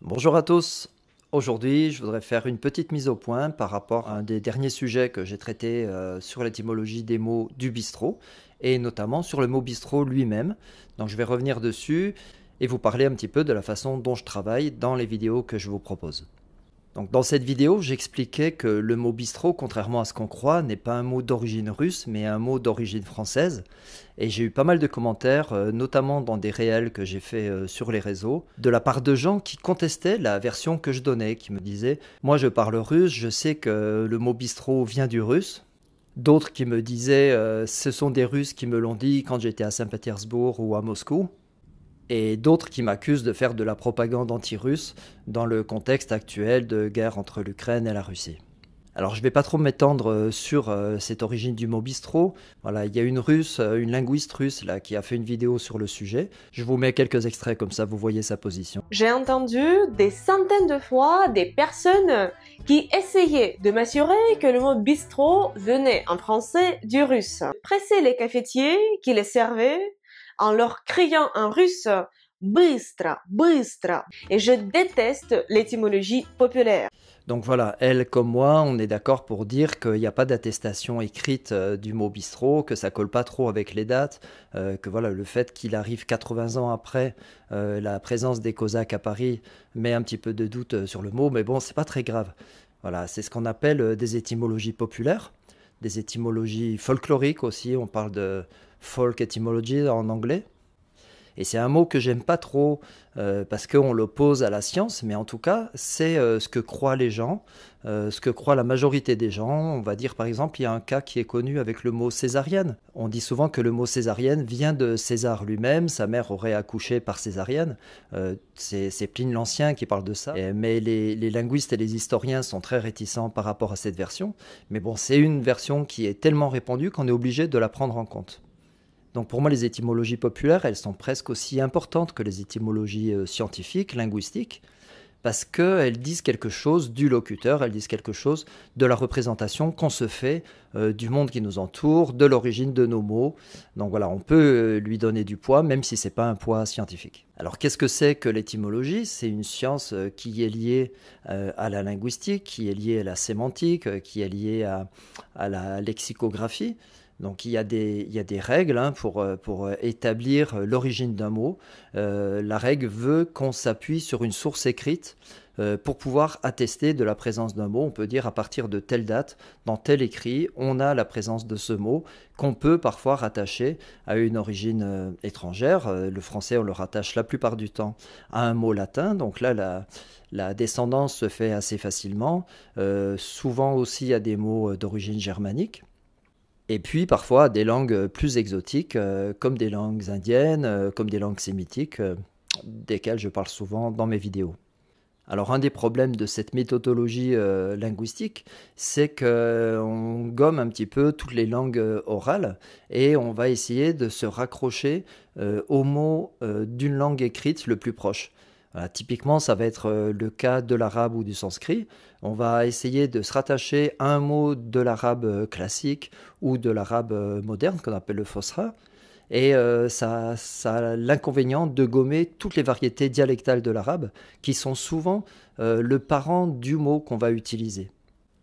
Bonjour à tous. Aujourd'hui, je voudrais faire une petite mise au point par rapport à un des derniers sujets que j'ai traité sur l'étymologie des mots du bistrot et notamment sur le mot bistrot lui-même. Donc je vais revenir dessus et vous parler un petit peu de la façon dont je travaille dans les vidéos que je vous propose. Donc dans cette vidéo, j'expliquais que le mot bistrot, contrairement à ce qu'on croit, n'est pas un mot d'origine russe, mais un mot d'origine française. Et j'ai eu pas mal de commentaires, notamment dans des réels que j'ai fait sur les réseaux, de la part de gens qui contestaient la version que je donnais, qui me disaient «Moi je parle russe, je sais que le mot bistrot vient du russe». D'autres qui me disaient «Ce sont des Russes qui me l'ont dit quand j'étais à Saint-Pétersbourg ou à Moscou». Et d'autres qui m'accusent de faire de la propagande anti-russe dans le contexte actuel de guerre entre l'Ukraine et la Russie. Alors je ne vais pas trop m'étendre sur cette origine du mot bistrot. Voilà, il y a une russe, une linguiste russe là, qui a fait une vidéo sur le sujet. Je vous mets quelques extraits comme ça vous voyez sa position. J'ai entendu des centaines de fois des personnes qui essayaient de m'assurer que le mot bistrot venait en français du russe. Pressaient les cafetiers qui les servaient en leur criant en russe «Быстро, быстро». Et je déteste l'étymologie populaire. Donc voilà, elle comme moi, on est d'accord pour dire qu'il n'y a pas d'attestation écrite du mot bistrot, que ça colle pas trop avec les dates, que voilà, le fait qu'il arrive 80 ans après la présence des Cosaques à Paris met un petit peu de doute sur le mot, mais bon, c'est pas très grave. Voilà, c'est ce qu'on appelle des étymologies populaires, des étymologies folkloriques aussi, on parle de folk etymology en anglais. Et c'est un mot que j'aime pas trop parce qu'on l'oppose à la science, mais en tout cas, c'est ce que croient les gens, ce que croit la majorité des gens. On va dire par exemple, il y a un cas qui est connu avec le mot césarienne. On dit souvent que le mot césarienne vient de César lui-même, sa mère aurait accouché par césarienne. C'est Pline l'Ancien qui parle de ça. Mais les linguistes et les historiens sont très réticents par rapport à cette version. Mais bon, c'est une version qui est tellement répandue qu'on est obligé de la prendre en compte. Donc pour moi, les étymologies populaires, elles sont presque aussi importantes que les étymologies scientifiques, linguistiques, parce qu'elles disent quelque chose du locuteur, elles disent quelque chose de la représentation qu'on se fait du monde qui nous entoure, de l'origine de nos mots. Donc voilà, on peut lui donner du poids, même si ce n'est pas un poids scientifique. Alors qu'est-ce que c'est que l'étymologie? C'est une science qui est liée à la linguistique, qui est liée à la sémantique, qui est liée à la lexicographie. Donc il y a des règles pour établir l'origine d'un mot. La règle veut qu'on s'appuie sur une source écrite pour pouvoir attester de la présence d'un mot. On peut dire à partir de telle date, dans tel écrit, on a la présence de ce mot qu'on peut parfois rattacher à une origine étrangère. Le français, on le rattache la plupart du temps à un mot latin. Donc là, la descendance se fait assez facilement. Souvent aussi à des mots d'origine germanique. Et puis parfois des langues plus exotiques, comme des langues indiennes, comme des langues sémitiques, desquelles je parle souvent dans mes vidéos. Alors un des problèmes de cette méthodologie linguistique, c'est qu'on gomme un petit peu toutes les langues orales et on va essayer de se raccrocher aux mots d'une langue écrite le plus proche. Voilà, typiquement, ça va être le cas de l'arabe ou du sanskrit. On va essayer de se rattacher à un mot de l'arabe classique ou de l'arabe moderne, qu'on appelle le fosra. Et ça a l'inconvénient de gommer toutes les variétés dialectales de l'arabe, qui sont souvent le parent du mot qu'on va utiliser.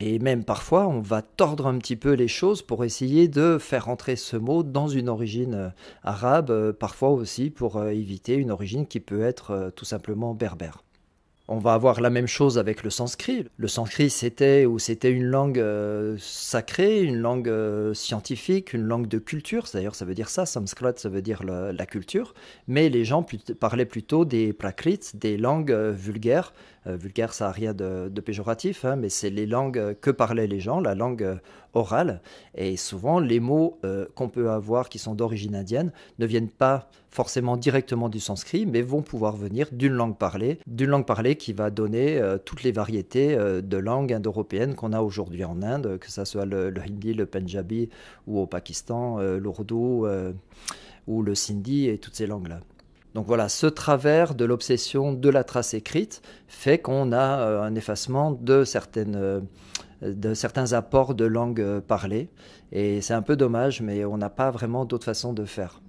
Et même parfois, on va tordre un petit peu les choses pour essayer de faire entrer ce mot dans une origine arabe, parfois aussi pour éviter une origine qui peut être tout simplement berbère. On va avoir la même chose avec le sanskrit. Le sanskrit, c'était une langue sacrée, une langue scientifique, une langue de culture. D'ailleurs, ça veut dire ça. Sanskrit, ça veut dire la culture. Mais les gens parlaient plutôt des prakrits, des langues vulgaires. Vulgaire, ça n'a rien de péjoratif, hein, mais c'est les langues que parlaient les gens, la langue orale. Et souvent, les mots qu'on peut avoir qui sont d'origine indienne ne viennent pas forcément directement du sanskrit, mais vont pouvoir venir d'une langue parlée qui va donner toutes les variétés de langues indo-européennes qu'on a aujourd'hui en Inde, que ce soit le hindi, le punjabi, ou au Pakistan, l'ourdou ou le sindhi et toutes ces langues-là. Donc voilà, ce travers de l'obsession de la trace écrite fait qu'on a un effacement de certains apports de langue parlée. Et c'est un peu dommage, mais on n'a pas vraiment d'autre façon de faire.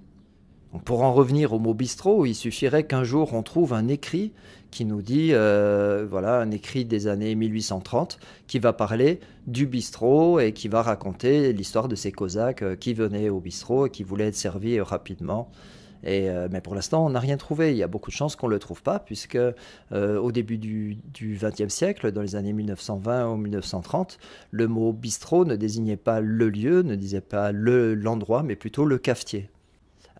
Donc pour en revenir au mot bistrot, il suffirait qu'un jour on trouve un écrit qui nous dit, voilà, un écrit des années 1830 qui va parler du bistrot et qui va raconter l'histoire de ces Cosaques qui venaient au bistrot et qui voulaient être servis rapidement. Mais pour l'instant, on n'a rien trouvé. Il y a beaucoup de chances qu'on ne le trouve pas, puisque au début du XXe siècle, dans les années 1920 ou 1930, le mot bistrot ne désignait pas le lieu, ne disait pas l'endroit, mais plutôt le cafetier.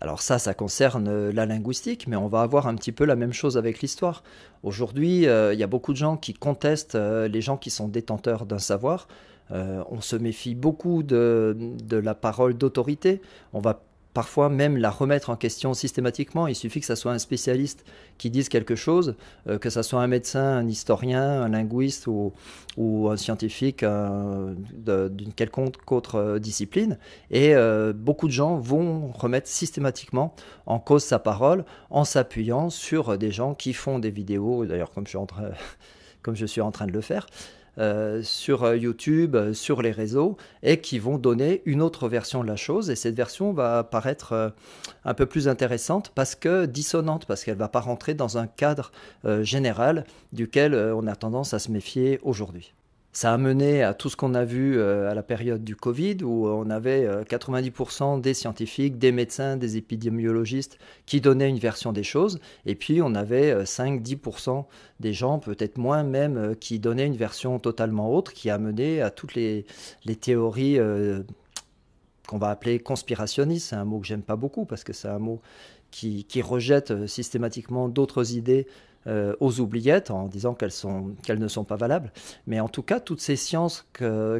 Alors ça concerne la linguistique, mais on va avoir un petit peu la même chose avec l'histoire. Aujourd'hui, il y a beaucoup de gens qui contestent les gens qui sont détenteurs d'un savoir. On se méfie beaucoup de la parole d'autorité. On va parfois même la remettre en question systématiquement. Il suffit que ce soit un spécialiste qui dise quelque chose, que ce soit un médecin, un historien, un linguiste ou un scientifique d'une quelconque autre discipline. Et beaucoup de gens vont remettre systématiquement en cause sa parole en s'appuyant sur des gens qui font des vidéos, d'ailleurs comme je suis en train de le faire, sur YouTube, sur les réseaux, et qui vont donner une autre version de la chose. Et cette version va paraître un peu plus intéressante parce que dissonante, parce qu'elle ne va pas rentrer dans un cadre général duquel on a tendance à se méfier aujourd'hui. Ça a mené à tout ce qu'on a vu à la période du Covid, où on avait 90% des scientifiques, des médecins, des épidémiologistes qui donnaient une version des choses, et puis on avait 5-10% des gens, peut-être moins même, qui donnaient une version totalement autre, qui a mené à toutes les théories qu'on va appeler conspirationnistes. C'est un mot que j'aime pas beaucoup, parce que c'est un mot qui rejette systématiquement d'autres idées aux oubliettes en disant qu'elles ne sont pas valables. Mais en tout cas, toutes ces sciences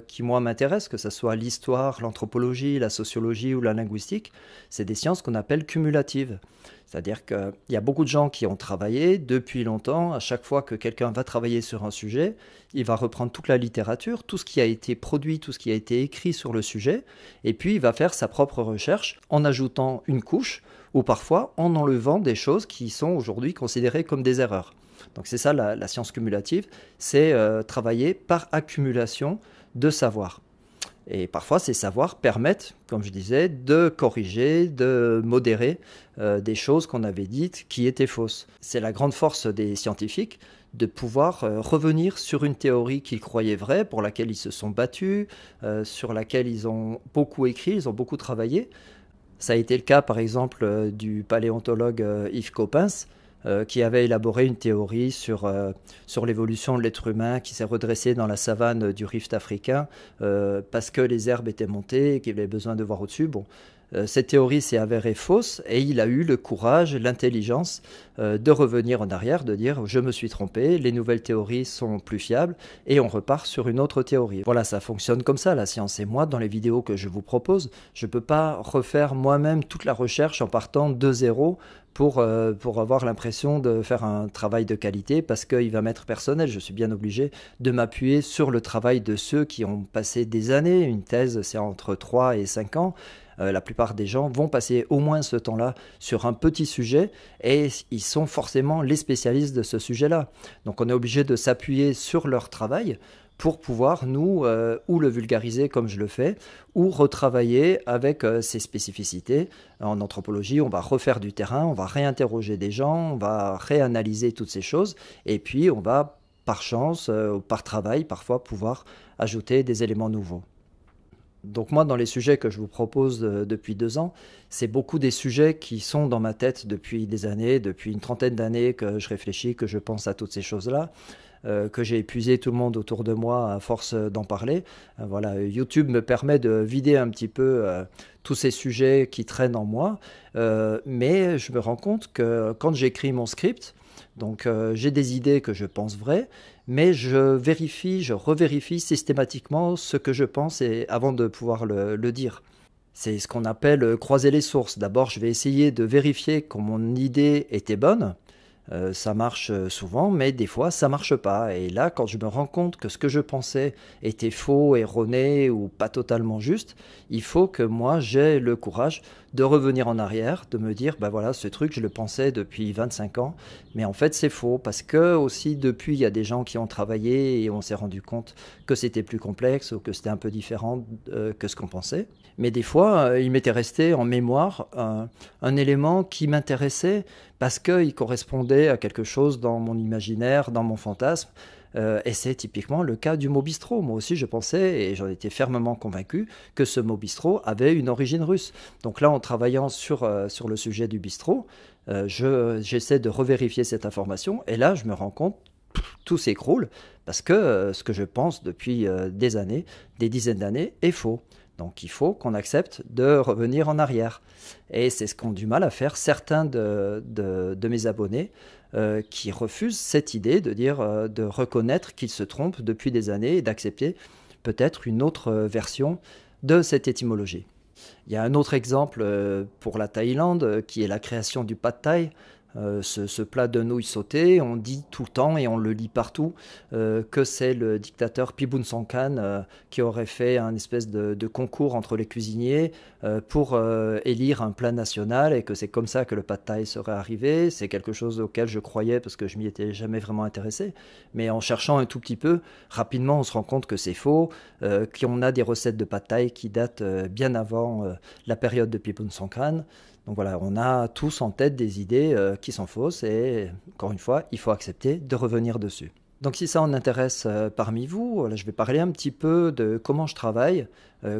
qui, moi, m'intéressent, que ce soit l'histoire, l'anthropologie, la sociologie ou la linguistique, c'est des sciences qu'on appelle cumulatives. C'est-à-dire qu'il y a beaucoup de gens qui ont travaillé depuis longtemps. À chaque fois que quelqu'un va travailler sur un sujet, il va reprendre toute la littérature, tout ce qui a été produit, tout ce qui a été écrit sur le sujet, et puis il va faire sa propre recherche en ajoutant une couche, ou parfois en enlevant des choses qui sont aujourd'hui considérées comme des erreurs. Donc c'est ça la science cumulative, c'est travailler par accumulation de savoir. Et parfois, ces savoirs permettent, comme je disais, de corriger, de modérer des choses qu'on avait dites qui étaient fausses. C'est la grande force des scientifiques de pouvoir revenir sur une théorie qu'ils croyaient vraie, pour laquelle ils se sont battus, sur laquelle ils ont beaucoup écrit, ils ont beaucoup travaillé. Ça a été le cas, par exemple, du paléontologue Yves Coppens, qui avait élaboré une théorie sur l'évolution de l'être humain, qui s'est redressé dans la savane du rift africain parce que les herbes étaient montées et qu'il avait besoin de voir au-dessus. Bon, cette théorie s'est avérée fausse et il a eu le courage, l'intelligence de revenir en arrière, de dire « je me suis trompé, les nouvelles théories sont plus fiables et on repart sur une autre théorie ». Voilà, ça fonctionne comme ça la science. Et moi, dans les vidéos que je vous propose, je ne peux pas refaire moi-même toute la recherche en partant de zéro pour avoir l'impression de faire un travail de qualité, parce qu'il va m'être personnel. Je suis bien obligé de m'appuyer sur le travail de ceux qui ont passé des années. Une thèse, c'est entre 3 et 5 ans. La plupart des gens vont passer au moins ce temps-là sur un petit sujet et ils sont forcément les spécialistes de ce sujet-là. Donc on est obligé de s'appuyer sur leur travail pour pouvoir, nous, ou le vulgariser comme je le fais, ou retravailler avec ses spécificités. En anthropologie, on va refaire du terrain, on va réinterroger des gens, on va réanalyser toutes ces choses, et puis on va, par chance, par travail, parfois pouvoir ajouter des éléments nouveaux. Donc moi, dans les sujets que je vous propose depuis 2 ans, c'est beaucoup des sujets qui sont dans ma tête depuis des années, depuis une trentaine d'années que je réfléchis, que je pense à toutes ces choses-là, que j'ai épuisé tout le monde autour de moi à force d'en parler. Voilà, YouTube me permet de vider un petit peu tous ces sujets qui traînent en moi, mais je me rends compte que quand j'écris mon script, donc j'ai des idées que je pense vraies, mais je revérifie systématiquement ce que je pense avant de pouvoir le dire. C'est ce qu'on appelle croiser les sources. D'abord, je vais essayer de vérifier que mon idée était bonne. Ça marche souvent, mais des fois, ça marche pas. Et là, quand je me rends compte que ce que je pensais était faux, erroné ou pas totalement juste, il faut que moi, j'aie le courage de revenir en arrière, de me dire, bah voilà, ce truc, je le pensais depuis 25 ans, mais en fait, c'est faux, parce que aussi, depuis, il y a des gens qui ont travaillé et on s'est rendu compte que c'était plus complexe ou que c'était un peu différent que ce qu'on pensait. Mais des fois, il m'était resté en mémoire un élément qui m'intéressait parce qu'il correspondait à quelque chose dans mon imaginaire, dans mon fantasme. Et c'est typiquement le cas du mot bistrot. Moi aussi, je pensais, et j'en étais fermement convaincu, que ce mot bistrot avait une origine russe. Donc là, en travaillant sur le sujet du bistrot, j'essaie de revérifier cette information, et là, je me rends compte, tout s'écroule, parce que ce que je pense depuis des années, des dizaines d'années, est faux. Donc il faut qu'on accepte de revenir en arrière. Et c'est ce qu'ont du mal à faire certains de mes abonnés qui refusent cette idée de dire, de reconnaître qu'ils se trompent depuis des années et d'accepter peut-être une autre version de cette étymologie. Il y a un autre exemple pour la Thaïlande qui est la création du pad thai. Ce plat de nouilles sautées, on dit tout le temps et on le lit partout que c'est le dictateur Pibun Songkhan qui aurait fait un espèce de concours entre les cuisiniers pour élire un plat national et que c'est comme ça que le pad thai serait arrivé. C'est quelque chose auquel je croyais parce que je m'y étais jamais vraiment intéressé. Mais en cherchant un tout petit peu, rapidement on se rend compte que c'est faux, qu'on a des recettes de pad thai qui datent bien avant la période de Pibun Songkhan. Donc voilà, on a tous en tête des idées qui sont fausses et encore une fois, il faut accepter de revenir dessus. Donc si ça en intéresse parmi vous, là, je vais parler un petit peu de comment je travaille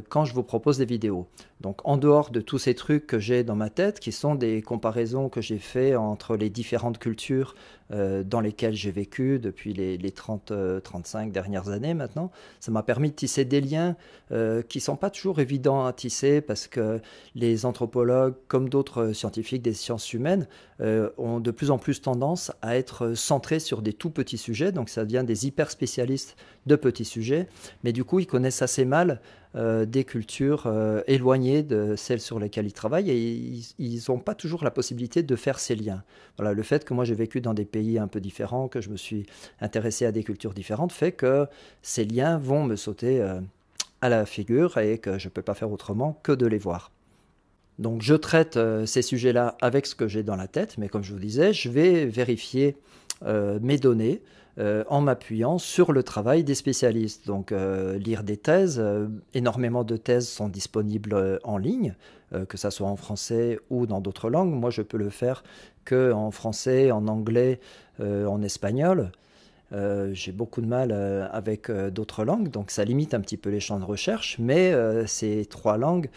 quand je vous propose des vidéos. Donc en dehors de tous ces trucs que j'ai dans ma tête, qui sont des comparaisons que j'ai fait entre les différentes cultures dans lesquelles j'ai vécu depuis les 30-35 dernières années maintenant, ça m'a permis de tisser des liens qui ne sont pas toujours évidents à tisser parce que les anthropologues, comme d'autres scientifiques des sciences humaines, ont de plus en plus tendance à être centrés sur des tout petits sujets, donc ça devient des hyper spécialistes de petits sujets, mais du coup ils connaissent assez mal des cultures éloignées de celles sur lesquelles ils travaillent et ils n'ont pas toujours la possibilité de faire ces liens. Voilà, le fait que moi j'ai vécu dans des pays un peu différents, que je me suis intéressé à des cultures différentes, fait que ces liens vont me sauter à la figure et que je ne peux pas faire autrement que de les voir. Donc je traite ces sujets-là avec ce que j'ai dans la tête, mais comme je vous disais, je vais vérifier mes données en m'appuyant sur le travail des spécialistes. Donc lire des thèses, énormément de thèses sont disponibles en ligne, que ça soit en français ou dans d'autres langues. Moi je peux le faire qu'en français, en anglais, en espagnol. J'ai beaucoup de mal avec d'autres langues, donc ça limite un petit peu les champs de recherche, mais ces trois langues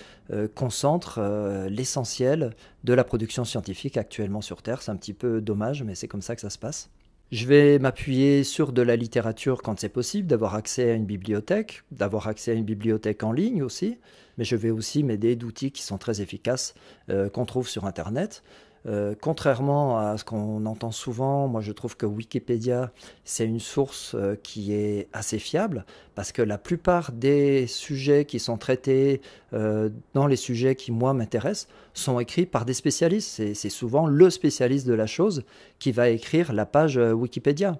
concentrent l'essentiel de la production scientifique actuellement sur Terre. C'est un petit peu dommage, mais c'est comme ça que ça se passe. Je vais m'appuyer sur de la littérature quand c'est possible, d'avoir accès à une bibliothèque en ligne aussi, mais je vais aussi m'aider d'outils qui sont très efficaces qu'on trouve sur Internet. Contrairement à ce qu'on entend souvent, moi je trouve que Wikipédia, c'est une source qui est assez fiable parce que la plupart des sujets qui sont traités dans les sujets qui, moi, m'intéressent, sont écrits par des spécialistes. C'est souvent le spécialiste de la chose qui va écrire la page Wikipédia.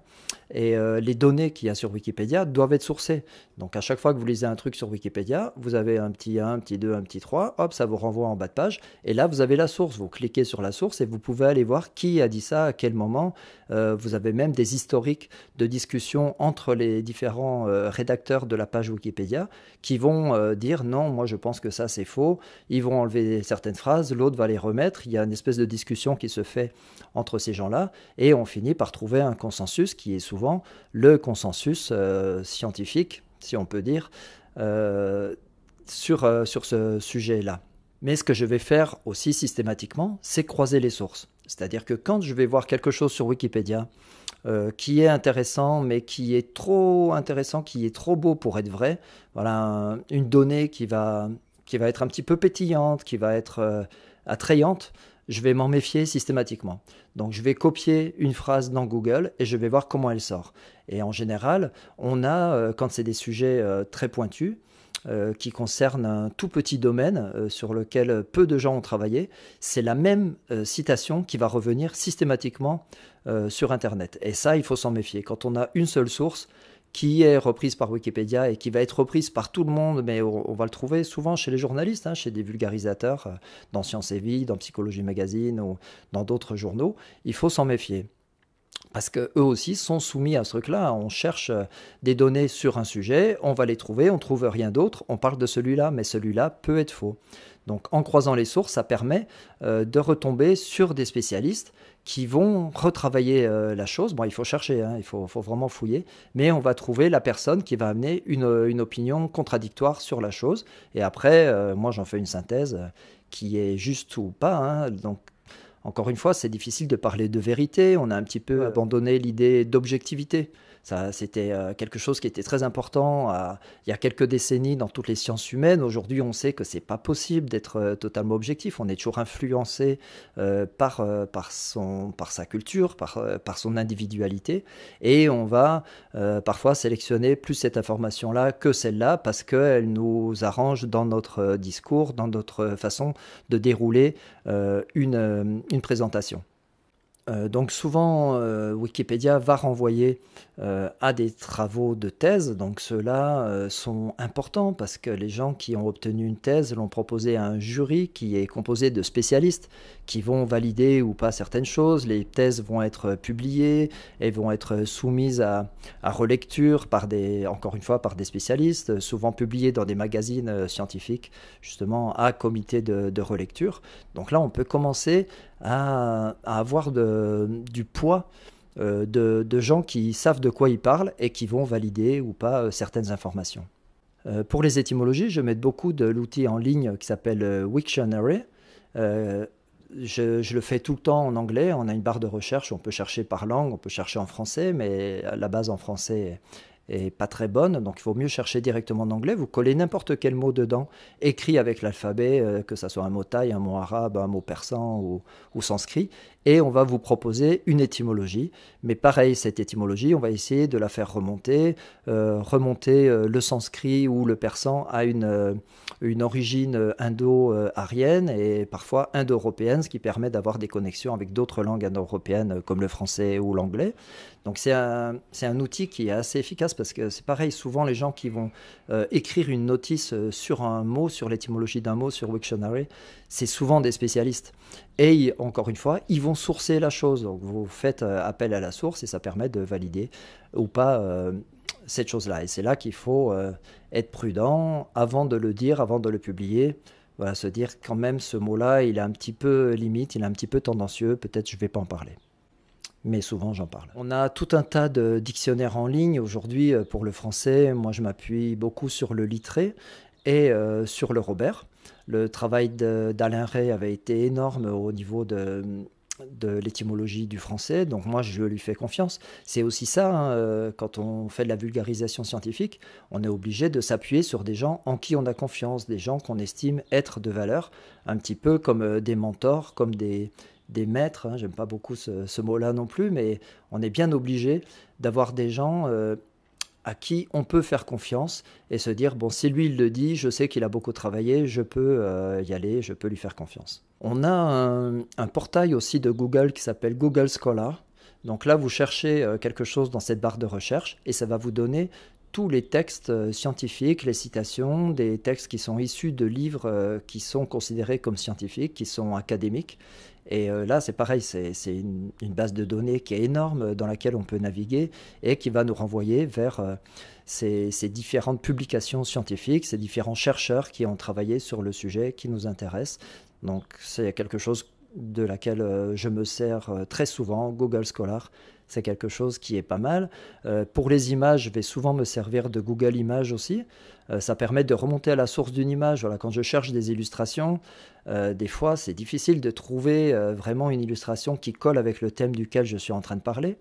Et les données qu'il y a sur Wikipédia doivent être sourcées. Donc à chaque fois que vous lisez un truc sur Wikipédia, vous avez un petit 1, un petit 2, un petit 3, hop, ça vous renvoie en bas de page. Et là, vous avez la source. Vous cliquez sur la source et vous pouvez aller voir qui a dit ça, à quel moment. Vous avez même des historiques de discussion entre les différents rédacteurs de la page Wikipédia qui vont dire non, moi je pense que ça c'est faux. Ils vont enlever certaines phrases, l'autre va les remettre. Il y a une espèce de discussion qui se fait entre ces gens-là et on finit par trouver un consensus qui est souvent le consensus scientifique, si on peut dire, sur ce sujet-là. Mais ce que je vais faire aussi systématiquement, c'est croiser les sources. C'est-à-dire que quand je vais voir quelque chose sur Wikipédia qui est intéressant, mais qui est trop intéressant, qui est trop beau pour être vrai, voilà une donnée qui va être un petit peu pétillante, qui va être attrayante, je vais m'en méfier systématiquement. Donc je vais copier une phrase dans Google et je vais voir comment elle sort. Et en général, on a, quand c'est des sujets très pointus, qui concernent un tout petit domaine sur lequel peu de gens ont travaillé, c'est la même citation qui va revenir systématiquement sur Internet. Et ça, il faut s'en méfier. Quand on a une seule source qui est reprise par Wikipédia et qui va être reprise par tout le monde, mais on va le trouver souvent chez les journalistes, hein, chez des vulgarisateurs, dans Science et Vie, dans Psychologie Magazine ou dans d'autres journaux. Il faut s'en méfier. Parce qu'eux aussi sont soumis à ce truc-là. On cherche des données sur un sujet, on va les trouver, on ne trouve rien d'autre, on parle de celui-là, mais celui-là peut être faux. Donc en croisant les sources, ça permet de retomber sur des spécialistes qui vont retravailler la chose. Bon, il faut chercher, hein, il faut vraiment fouiller, mais on va trouver la personne qui va amener une opinion contradictoire sur la chose. Et après, moi j'en fais une synthèse qui est juste ou pas, hein. Donc encore une fois, c'est difficile de parler de vérité. On a un petit peu abandonné l'idée d'objectivité. Ça, c'était quelque chose qui était très important il y a quelques décennies dans toutes les sciences humaines. Aujourd'hui, on sait que c'est pas possible d'être totalement objectif. On est toujours influencé par sa culture, par son individualité. Et on va parfois sélectionner plus cette information-là que celle-là parce qu'elle nous arrange dans notre discours, dans notre façon de dérouler une présentation. Donc souvent, Wikipédia va renvoyer à des travaux de thèse. Donc ceux-là sont importants parce que les gens qui ont obtenu une thèse l'ont proposé à un jury qui est composé de spécialistes qui vont valider ou pas certaines choses. Les thèses vont être publiées et vont être soumises à relecture encore une fois, par des spécialistes, souvent publiées dans des magazines scientifiques, justement à comité de relecture. Donc là, on peut commencer à avoir du poids de gens qui savent de quoi ils parlent et qui vont valider ou pas certaines informations. Pour les étymologies, je mets beaucoup de l'outil en ligne qui s'appelle Wiktionary. Je le fais tout le temps en anglais. On a une barre de recherche, on peut chercher par langue, on peut chercher en français, mais la base en français est pas très bonne, donc il faut mieux chercher directement en anglais. Vous collez n'importe quel mot dedans, écrit avec l'alphabet, que ce soit un mot thaï, un mot arabe, un mot persan ou sanskrit, et on va vous proposer une étymologie. Mais pareil, cette étymologie, on va essayer de la faire remonter le sanskrit ou le persan à une origine indo-arienne et parfois indo-européenne, ce qui permet d'avoir des connexions avec d'autres langues indo-européennes comme le français ou l'anglais. Donc c'est un outil qui est assez efficace parce que c'est pareil, souvent les gens qui vont écrire une notice sur un mot, sur l'étymologie d'un mot sur Wiktionary, c'est souvent des spécialistes. Et encore une fois, ils vont sourcer la chose. Donc vous faites appel à la source et ça permet de valider ou pas cette chose-là. Et c'est là qu'il faut être prudent avant de le dire, avant de le publier. Voilà, se dire quand même ce mot-là, il est un petit peu limite, il est un petit peu tendancieux, peut-être je ne vais pas en parler. Mais souvent j'en parle. On a tout un tas de dictionnaires en ligne aujourd'hui pour le français. Moi je m'appuie beaucoup sur le Littré et sur le Robert. Le travail d'Alain Rey avait été énorme au niveau de l'étymologie du français, donc moi je lui fais confiance. C'est aussi ça, hein, quand on fait de la vulgarisation scientifique, on est obligé de s'appuyer sur des gens en qui on a confiance, des gens qu'on estime être de valeur, un petit peu comme des mentors, comme des maîtres, hein. J'aime pas beaucoup ce mot-là non plus, mais on est bien obligé d'avoir des gens à qui on peut faire confiance et se dire, bon, si lui il le dit, je sais qu'il a beaucoup travaillé, je peux y aller, je peux lui faire confiance. On a un portail aussi de Google qui s'appelle Google Scholar. Donc là, vous cherchez quelque chose dans cette barre de recherche et ça va vous donner tous les textes scientifiques, les citations, des textes qui sont issus de livres qui sont considérés comme scientifiques, qui sont académiques. Et là, c'est pareil, c'est une base de données qui est énorme dans laquelle on peut naviguer et qui va nous renvoyer vers ces différentes publications scientifiques, ces différents chercheurs qui ont travaillé sur le sujet qui nous intéresse. Donc, c'est quelque chose de laquelle je me sers très souvent, Google Scholar. C'est quelque chose qui est pas mal. Pour les images, je vais souvent me servir de Google Images aussi. Ça permet de remonter à la source d'une image. Voilà, quand je cherche des illustrations, des fois c'est difficile de trouver vraiment une illustration qui colle avec le thème duquel je suis en train de parler.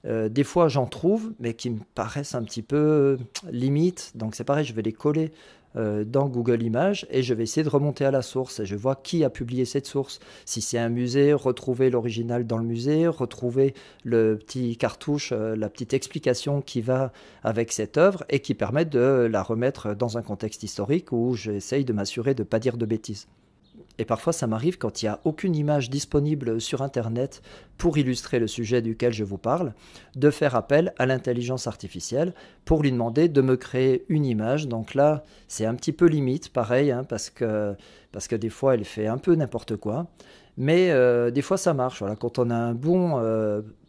Des fois j'en trouve, mais qui me paraissent un petit peu limites. Donc c'est pareil, je vais les coller dans Google Images et je vais essayer de remonter à la source et je vois qui a publié cette source. Si c'est un musée, retrouver l'original dans le musée, retrouver le petit cartouche, la petite explication qui va avec cette œuvre et qui permet de la remettre dans un contexte historique où j'essaye de m'assurer de ne pas dire de bêtises. Et parfois, ça m'arrive quand il n'y a aucune image disponible sur Internet pour illustrer le sujet duquel je vous parle, de faire appel à l'intelligence artificielle pour lui demander de me créer une image. Donc là, c'est un petit peu limite, pareil, hein, parce que des fois, elle fait un peu n'importe quoi. Mais des fois, ça marche. Voilà, quand on a un bon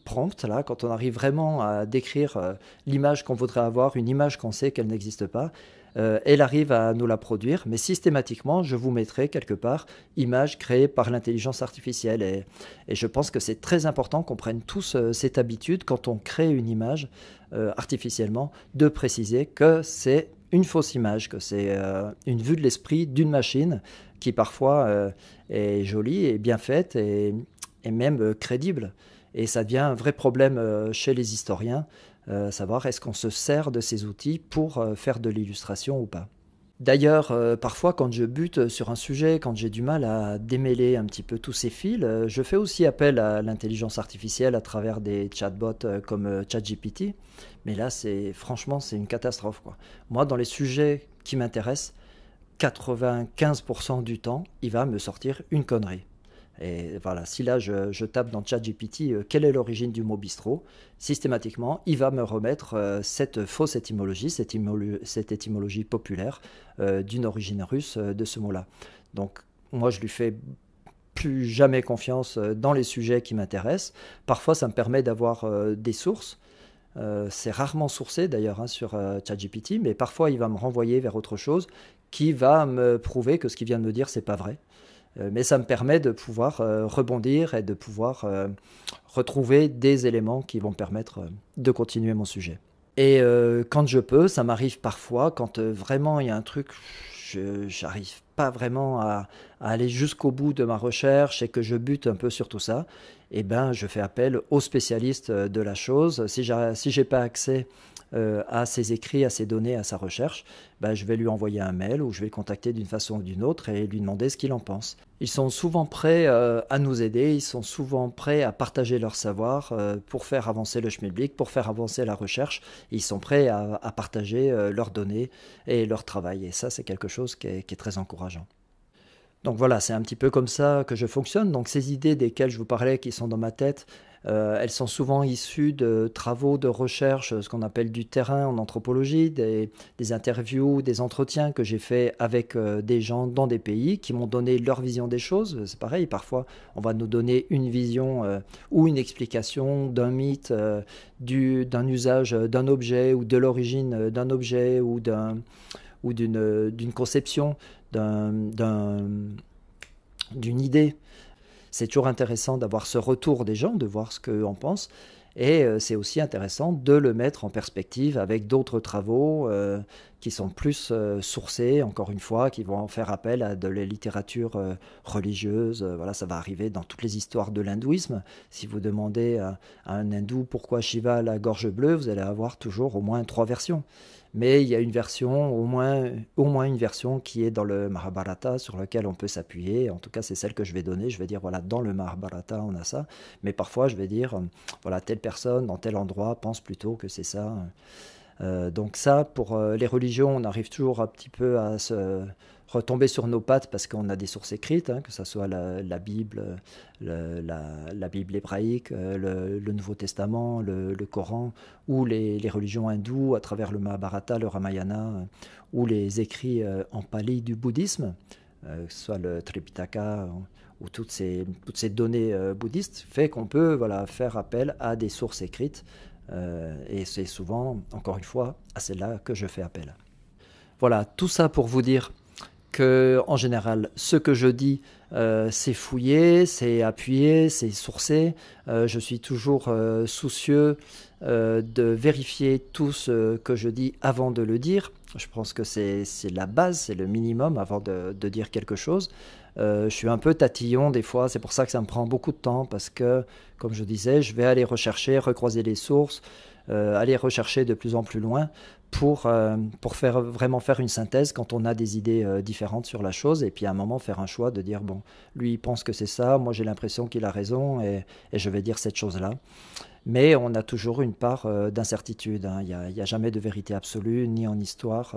prompt, là, quand on arrive vraiment à décrire l'image qu'on voudrait avoir, une image qu'on sait qu'elle n'existe pas, elle arrive à nous la produire, mais systématiquement, je vous mettrai quelque part image créée par l'intelligence artificielle. Et je pense que c'est très important qu'on prenne tous cette habitude, quand on crée une image artificiellement, de préciser que c'est une fausse image, que c'est une vue de l'esprit d'une machine qui parfois est jolie et bien faite et même crédible. Et ça devient un vrai problème chez les historiens, savoir est-ce qu'on se sert de ces outils pour faire de l'illustration ou pas. D'ailleurs, parfois quand je bute sur un sujet, quand j'ai du mal à démêler un petit peu tous ces fils, je fais aussi appel à l'intelligence artificielle à travers des chatbots comme ChatGPT. Mais là, franchement, c'est une catastrophe, quoi. Moi, dans les sujets qui m'intéressent, 95% du temps, il va me sortir une connerie. Et voilà, si là je tape dans ChatGPT quelle est l'origine du mot bistrot, systématiquement il va me remettre cette fausse étymologie, cette étymologie populaire d'une origine russe de ce mot-là. Donc moi je lui fais plus jamais confiance dans les sujets qui m'intéressent. Parfois ça me permet d'avoir des sources. C'est rarement sourcé d'ailleurs hein, sur ChatGPT, mais parfois il va me renvoyer vers autre chose qui va me prouver que ce qu'il vient de me dire c'est pas vrai. Mais ça me permet de pouvoir rebondir et de pouvoir retrouver des éléments qui vont me permettre de continuer mon sujet. Et quand je peux, ça m'arrive parfois, quand vraiment il y a un truc, je n'arrive pas vraiment à aller jusqu'au bout de ma recherche et que je bute un peu sur tout ça, et ben, je fais appel aux spécialistes de la chose. Si j'ai pas accès à ses écrits, à ses données, à sa recherche, ben, je vais lui envoyer un mail ou je vais le contacter d'une façon ou d'une autre et lui demander ce qu'il en pense. Ils sont souvent prêts à nous aider, ils sont souvent prêts à partager leur savoir pour faire avancer le schmilblick, pour faire avancer la recherche. Ils sont prêts à partager leurs données et leur travail. Et ça, c'est quelque chose qui est très encourageant. Donc voilà, c'est un petit peu comme ça que je fonctionne. Donc ces idées desquelles je vous parlais, qui sont dans ma tête, elles sont souvent issues de travaux de recherche, ce qu'on appelle du terrain en anthropologie, des interviews, des entretiens que j'ai fait avec des gens dans des pays qui m'ont donné leur vision des choses. C'est pareil, parfois on va nous donner une vision ou une explication d'un mythe, d'un usage d'un objet ou de l'origine d'un objet ou d'une conception, d'une idée. C'est toujours intéressant d'avoir ce retour des gens, de voir ce qu'eux en pensent. Et c'est aussi intéressant de le mettre en perspective avec d'autres travaux qui sont plus sourcés, encore une fois, qui vont faire appel à de la littérature religieuse. Voilà, ça va arriver dans toutes les histoires de l'hindouisme. Si vous demandez à un hindou pourquoi Shiva a la gorge bleue, vous allez avoir toujours au moins 3 versions. Mais il y a une version, au moins une version qui est dans le Mahabharata sur laquelle on peut s'appuyer. En tout cas, c'est celle que je vais donner. Je vais dire, voilà, dans le Mahabharata, on a ça. Mais parfois, je vais dire, voilà, telle personne dans tel endroit pense plutôt que c'est ça. Donc ça, pour les religions, on arrive toujours un petit peu à se retomber sur nos pattes parce qu'on a des sources écrites, hein, que ce soit la Bible, la Bible hébraïque, le Nouveau Testament, le Coran, ou les religions hindoues à travers le Mahabharata, le Ramayana, ou les écrits en pali du bouddhisme, que ce soit le Tripitaka ou toutes ces données bouddhistes, fait qu'on peut voilà, faire appel à des sources écrites. Et c'est souvent, encore une fois, à celle-là que je fais appel. Voilà, tout ça pour vous dire que, en général, ce que je dis, c'est fouillé, c'est appuyé, c'est sourcé. Je suis toujours soucieux de vérifier tout ce que je dis avant de le dire. Je pense que c'est la base, c'est le minimum avant de dire quelque chose. Je suis un peu tatillon des fois, c'est pour ça que ça me prend beaucoup de temps parce que, comme je disais, je vais aller rechercher, recroiser les sources, aller rechercher de plus en plus loin pour vraiment faire une synthèse quand on a des idées différentes sur la chose et puis à un moment faire un choix de dire bon, lui il pense que c'est ça, moi j'ai l'impression qu'il a raison et je vais dire cette chose-là. Mais on a toujours une part d'incertitude, hein. Il y a jamais de vérité absolue, ni en histoire.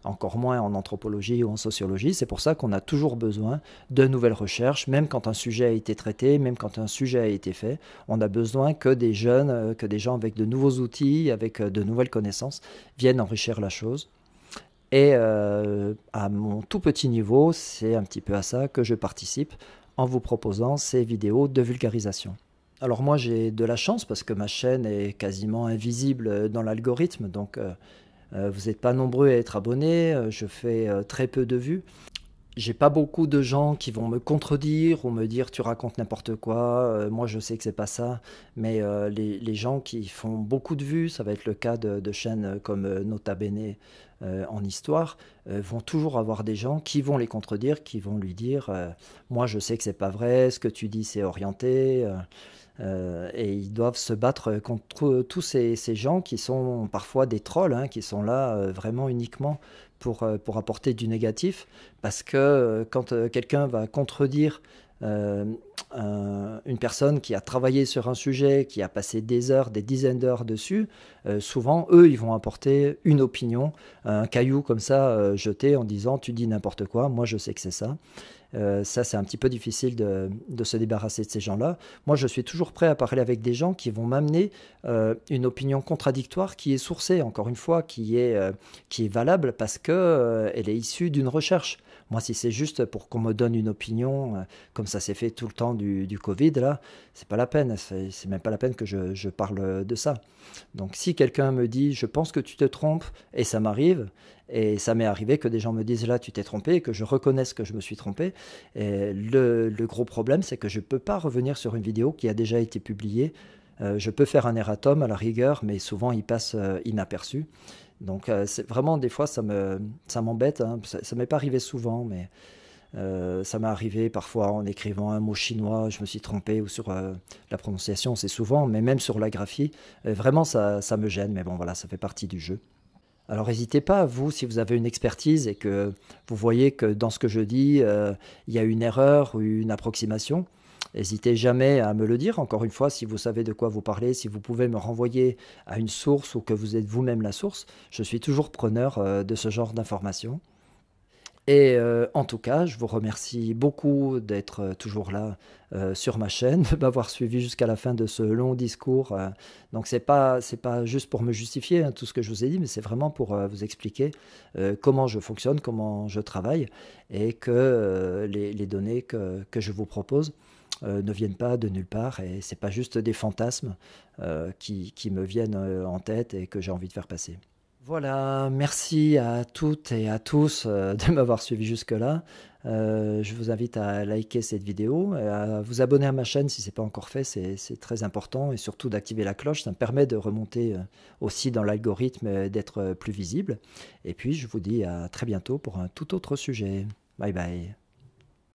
encore moins en anthropologie ou en sociologie. C'est pour ça qu'on a toujours besoin de nouvelles recherches, même quand un sujet a été traité, même quand un sujet a été fait. On a besoin que des jeunes, que des gens avec de nouveaux outils, avec de nouvelles connaissances, viennent enrichir la chose. Et à mon tout petit niveau, c'est un petit peu à ça que je participe en vous proposant ces vidéos de vulgarisation. Alors moi j'ai de la chance parce que ma chaîne est quasiment invisible dans l'algorithme, donc vous n'êtes pas nombreux à être abonnés, je fais très peu de vues. J'ai pas beaucoup de gens qui vont me contredire ou me dire tu racontes n'importe quoi, moi je sais que c'est pas ça, mais les gens qui font beaucoup de vues, ça va être le cas de chaînes comme Nota Bene en histoire, vont toujours avoir des gens qui vont les contredire, qui vont lui dire moi je sais que c'est pas vrai, ce que tu dis c'est orienté, et ils doivent se battre contre tous ces gens qui sont parfois des trolls, hein, qui sont là vraiment uniquement pour apporter du négatif, parce que quand quelqu'un va contredire une personne qui a travaillé sur un sujet, qui a passé des heures, des dizaines d'heures dessus, souvent, eux, ils vont apporter une opinion, un caillou comme ça jeté en disant « tu dis n'importe quoi, moi je sais que c'est ça ». Ça, c'est un petit peu difficile de se débarrasser de ces gens-là. Moi, je suis toujours prêt à parler avec des gens qui vont m'amener une opinion contradictoire qui est sourcée, encore une fois, qui est valable parce que elle est issue d'une recherche. Moi, si c'est juste pour qu'on me donne une opinion, comme ça s'est fait tout le temps du Covid, là, c'est pas la peine. C'est même pas la peine que je parle de ça. Donc, si quelqu'un me dit « je pense que tu te trompes », et ça m'arrive, et ça m'est arrivé que des gens me disent « là, tu t'es trompé », et que je reconnaisse que je me suis trompé. Et le gros problème, c'est que je ne peux pas revenir sur une vidéo qui a déjà été publiée. Je peux faire un erratum à la rigueur, mais souvent, il passe inaperçu. Donc, c'est vraiment, des fois, ça m'embête. Hein. Ça ne m'est pas arrivé souvent, mais ça m'est arrivé parfois en écrivant un mot chinois, je me suis trompé, ou sur la prononciation, c'est souvent, mais même sur la graphie. Vraiment, ça me gêne, mais bon, voilà, ça fait partie du jeu. Alors n'hésitez pas, vous, si vous avez une expertise et que vous voyez que dans ce que je dis, il y a une erreur ou une approximation, n'hésitez jamais à me le dire. Encore une fois, si vous savez de quoi vous parlez, si vous pouvez me renvoyer à une source ou que vous êtes vous-même la source, je suis toujours preneur de ce genre d'informations. Et en tout cas, je vous remercie beaucoup d'être toujours là sur ma chaîne, de m'avoir suivi jusqu'à la fin de ce long discours. Donc c'est pas juste pour me justifier hein, tout ce que je vous ai dit, mais c'est vraiment pour vous expliquer comment je fonctionne, comment je travaille, et que les données que je vous propose ne viennent pas de nulle part, et c'est pas juste des fantasmes qui me viennent en tête et que j'ai envie de faire passer. Voilà, merci à toutes et à tous de m'avoir suivi jusque-là. Je vous invite à liker cette vidéo, et à vous abonner à ma chaîne si ce n'est pas encore fait, c'est très important, et surtout d'activer la cloche, ça me permet de remonter aussi dans l'algorithme, d'être plus visible. Et puis je vous dis à très bientôt pour un tout autre sujet. Bye bye.